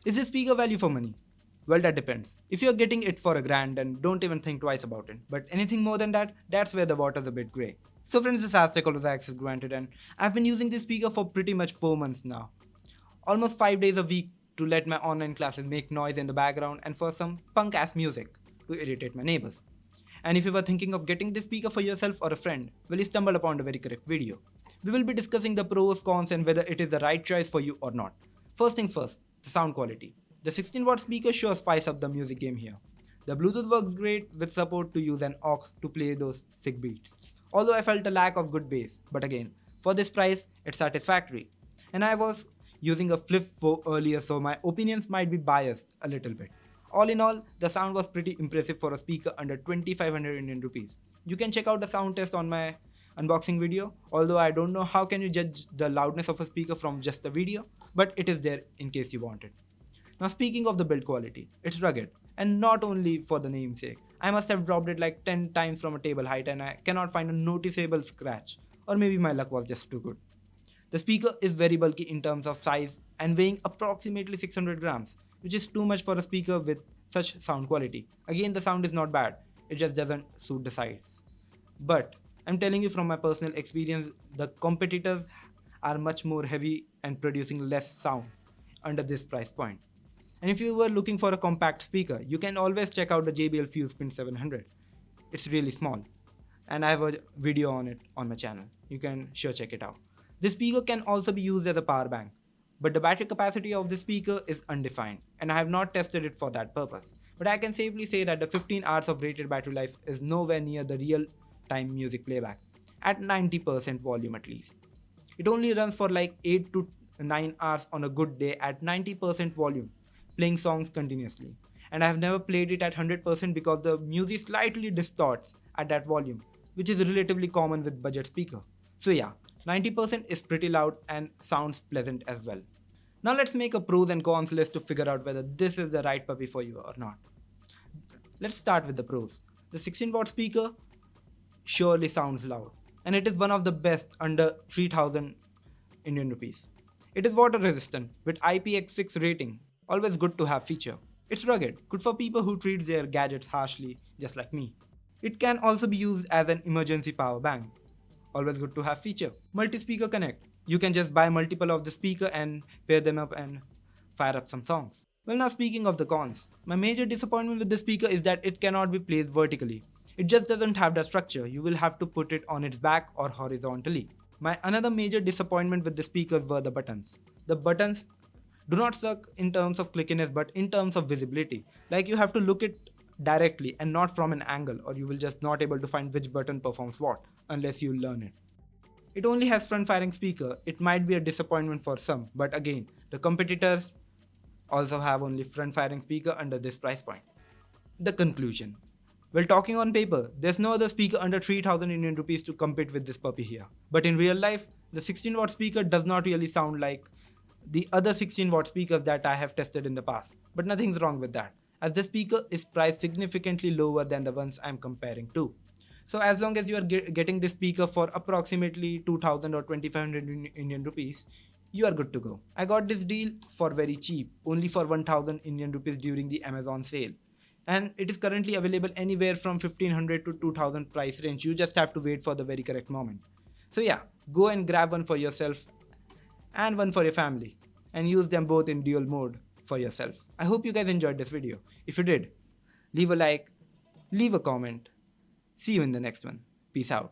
Is this speaker value for money? Well, that depends. If you're getting it for a grand, then don't even think twice about it. But anything more than that, that's where the water's a bit grey. So friends, this Aztec All access granted, and I've been using this speaker for pretty much 4 months now. Almost 5 days a week to let my online classes make noise in the background and for some punk ass music to irritate my neighbors. And if you were thinking of getting this speaker for yourself or a friend, well, you stumbled upon the very correct video. We will be discussing the pros, cons, and whether it is the right choice for you or not. First things first, the sound quality. The 16-watt speaker sure spice up the music game here. The Bluetooth works great with support to use an aux to play those sick beats. Although I felt a lack of good bass, but again, for this price, it's satisfactory. And I was using a Flip 4 earlier, so my opinions might be biased a little bit. All in all, the sound was pretty impressive for a speaker under 2500 Indian rupees. You can check out the sound test on my unboxing video, although I don't know how can you judge the loudness of a speaker from just the video, but it is there in case you want it. Now speaking of the build quality, it's rugged, and not only for the namesake. I must have dropped it like 10 times from a table height and I cannot find a noticeable scratch, or maybe my luck was just too good. The speaker is very bulky in terms of size and weighing approximately 600 grams, which is too much for a speaker with such sound quality. Again, the sound is not bad, it just doesn't suit the size. But I'm telling you from my personal experience, the competitors are much more heavy and producing less sound under this price point. And if you were looking for a compact speaker, you can always check out the JBL Fuse Print 700. It's really small, and I have a video on it on my channel. You can sure check it out. This speaker can also be used as a power bank, but the battery capacity of this speaker is undefined, and I have not tested it for that purpose. But I can safely say that the 15 hours of rated battery life is nowhere near the real time music playback, at 90% volume at least. It only runs for like 8 to 9 hours on a good day at 90% volume, playing songs continuously. And I have never played it at 100% because the music slightly distorts at that volume, which is relatively common with budget speaker. So yeah, 90% is pretty loud and sounds pleasant as well. Now let's make a pros and cons list to figure out whether this is the right puppy for you or not. Let's start with the pros. The 16-watt speaker surely sounds loud, and it is one of the best under 3000 Indian rupees. It is water resistant with IPX6 rating, always good to have feature. It's rugged, good for people who treat their gadgets harshly, just like me. It can also be used as an emergency power bank, always good to have feature. Multi-speaker connect, you can just buy multiple of the speaker and pair them up and fire up some songs. Well, now speaking of the cons, my major disappointment with the speaker is that it cannot be placed vertically. It just doesn't have that structure, you will have to put it on its back or horizontally. My another major disappointment with the speakers were the buttons. The buttons do not suck in terms of clickiness but in terms of visibility. Like you have to look it directly and not from an angle, or you will just not able to find which button performs what unless you learn it. It only has front firing speaker. It might be a disappointment for some, but again, the competitors also have only front firing speaker under this price point. The conclusion. Well, talking on paper, there's no other speaker under 3000 Indian rupees to compete with this puppy here. But in real life, the 16-watt speaker does not really sound like the other 16-watt speakers that I have tested in the past. But nothing's wrong with that, as this speaker is priced significantly lower than the ones I'm comparing to. So as long as you are getting this speaker for approximately 2000 or 2500 Indian rupees, you are good to go. I got this deal for very cheap, only for 1000 Indian rupees during the Amazon sale. And it is currently available anywhere from 1500 to 2000 price range. You just have to wait for the very correct moment. So yeah, go and grab one for yourself and one for your family and use them both in dual mode for yourself. I hope you guys enjoyed this video. If you did, leave a like, leave a comment. See you in the next one. Peace out.